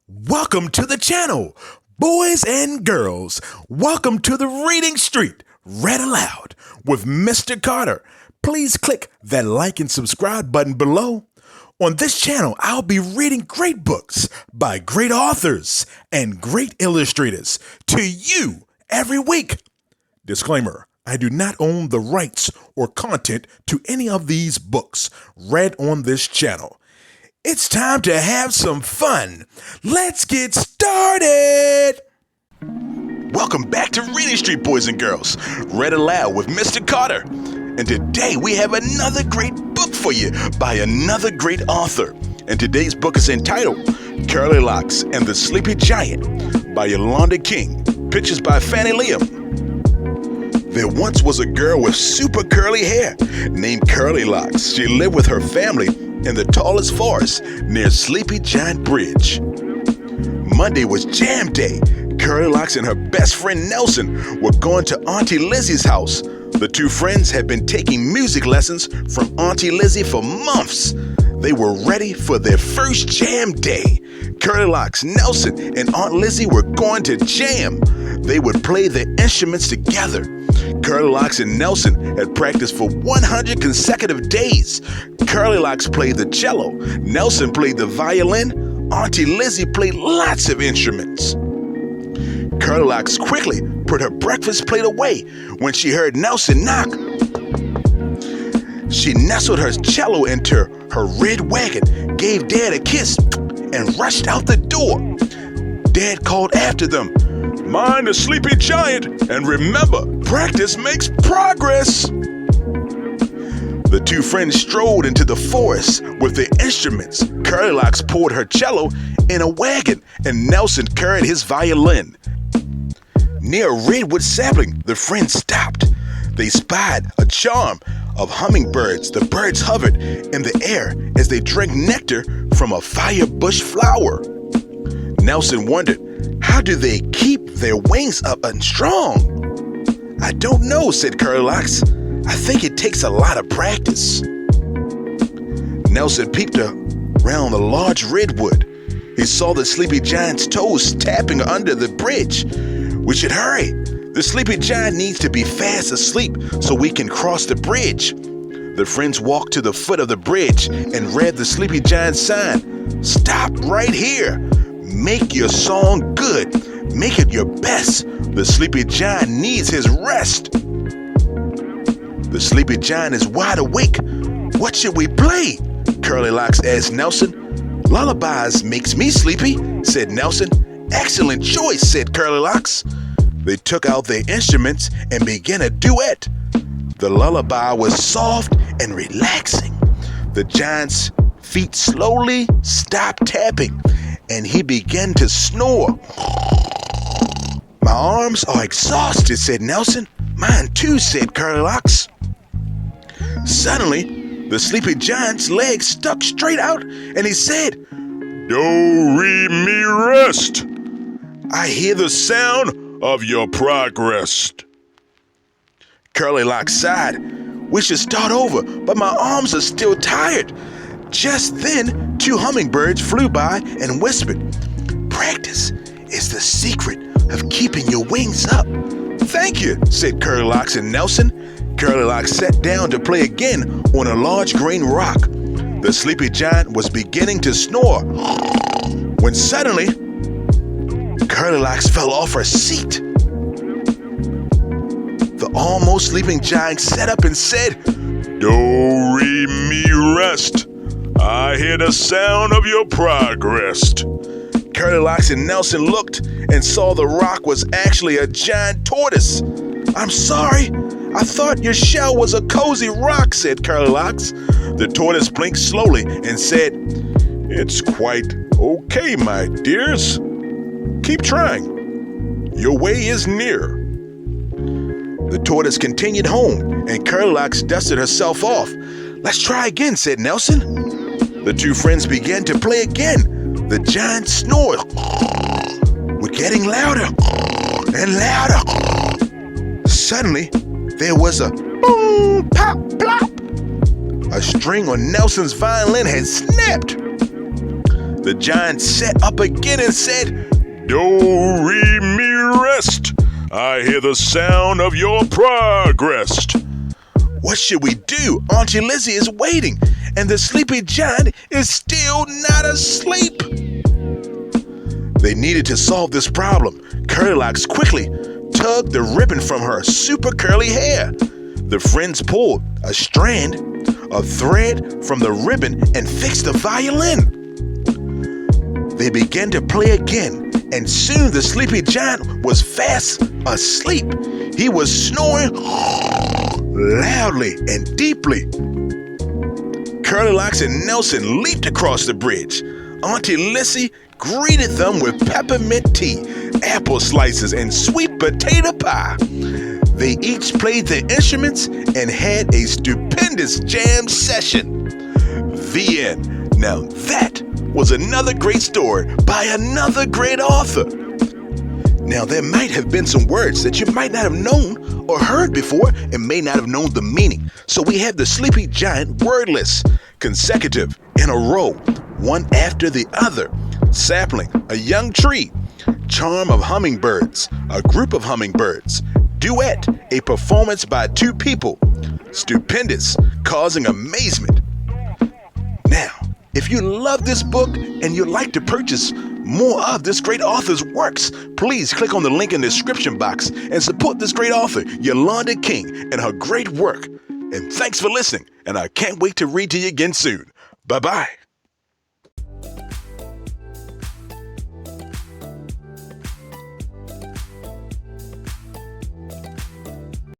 Welcome to the channel, boys and girls. Welcome to the Reading Street, Read Aloud with Mr. Carter. Please click that like and subscribe button below. On this channel, I'll be reading great books by great authors and great illustrators to you every week. Disclaimer, I do not own the rights or content to any of these books read on this channel. It's time to have some fun. Let's get started. Welcome back to Reading Street, boys and girls. Read Aloud with Mr. Carter. And today we have another great book for you by another great author. And today's book is entitled Curlilocks and the Sleepy Giant by Yolanda King. Pictures by Fannie Liam. There once was a girl with super curly hair named Curlilocks. She lived with her family in the tallest forest near Sleepy Giant Bridge. Monday was jam day. Curlilocks and her best friend Nelson were going to Auntie Lizzie's house. The two friends had been taking music lessons from Auntie Lizzie for months. They were ready for their first jam day. Curlilocks, Nelson, and Aunt Lizzie were going to jam. They would play their instruments together. Curlilocks and Nelson had practiced for 100 consecutive days. Curlilocks played the cello. Nelson played the violin. Auntie Lizzie played lots of instruments. Curlilocks quickly put her breakfast plate away when she heard Nelson knock. She nestled her cello into her red wagon, gave Dad a kiss, and rushed out the door. Dad called after them, "Mind the sleepy giant, and remember, practice makes progress." The two friends strolled into the forest with their instruments. Curlilocks poured her cello in a wagon, and Nelson carried his violin. Near a redwood sapling, the friends stopped. They spied a charm of hummingbirds. The birds hovered in the air as they drank nectar from a firebush flower. Nelson wondered, how do they keep their wings up and strong? "I don't know," said Curlilocks. "I think it takes a lot of practice." Nelson peeped around the large redwood. He saw the sleepy giant's toes tapping under the bridge. "We should hurry. The sleepy giant needs to be fast asleep so we can cross the bridge." The friends walked to the foot of the bridge and read the sleepy giant's sign. "Stop right here. Make your song good. Make it your best. The sleepy giant needs his rest." "The sleepy giant is wide awake. What should we play?" Curlilocks asked Nelson. "Lullabies makes me sleepy," said Nelson. "Excellent choice," said Curlilocks. They took out their instruments and began a duet. The lullaby was soft and relaxing. The giant's feet slowly stopped tapping, and he began to snore. "My arms are exhausted," said Nelson. "Mine too," said Curlilocks. Suddenly, the sleepy giant's legs stuck straight out, and he said, "Do, re, mi, rest. I hear the sound of your progress." Curlilocks sighed. "We should start over, but my arms are still tired." Just then, two hummingbirds flew by and whispered, "Practice is the secret of keeping your wings up." "Thank you," said Curlilocks and Nelson. Curlilocks sat down to play again on a large green rock. The sleepy giant was beginning to snore when suddenly, Curlilocks fell off her seat. The almost sleeping giant sat up and said, "Do, re, mi, rest. I hear the sound of your progress." Curlilocks and Nelson looked and saw the rock was actually a giant tortoise. "I'm sorry. I thought your shell was a cozy rock," said Curlilocks. The tortoise blinked slowly and said, "It's quite okay, my dears. Keep trying. Your way is near." The tortoise continued home, and Curlilocks dusted herself off. "Let's try again," said Nelson. The two friends began to play again. The giant snored was getting louder and louder. Suddenly, there was a boom, pop, plop. A string on Nelson's violin had snapped. The The giant sat up again and said, "Do, re, mi, rest. I hear the sound of your progress." What should we do? Auntie Lizzie is waiting, and the sleepy giant is still not asleep. They needed to solve this problem. Curlilocks quickly tugged the ribbon from her super curly hair. The friends pulled a strand of thread from the ribbon and fixed the violin. They began to play again, and soon the sleepy giant was fast asleep. He was snoring loudly and deeply. Curlilocks and Nelson leaped across the bridge. Auntie Lizzie greeted them with peppermint tea, apple slices, and sweet potato pie. They each played their instruments and had a stupendous jam session. The end. Now that was another great story by another great author. Now there might have been some words that you might not have known or heard before and may not have known the meaning. So we have the sleepy giant wordless, consecutive, in a row, one after the other. Sapling, a young tree. Charm of hummingbirds, a group of hummingbirds. Duet, a performance by two people. Stupendous, causing amazement. Now, if you love this book and you'd like to purchase more of this great author's works, please click on the link in the description box and support this great author, Yolanda King, and her great work. And thanks for listening, and I can't wait to read to you again soon. Bye-bye.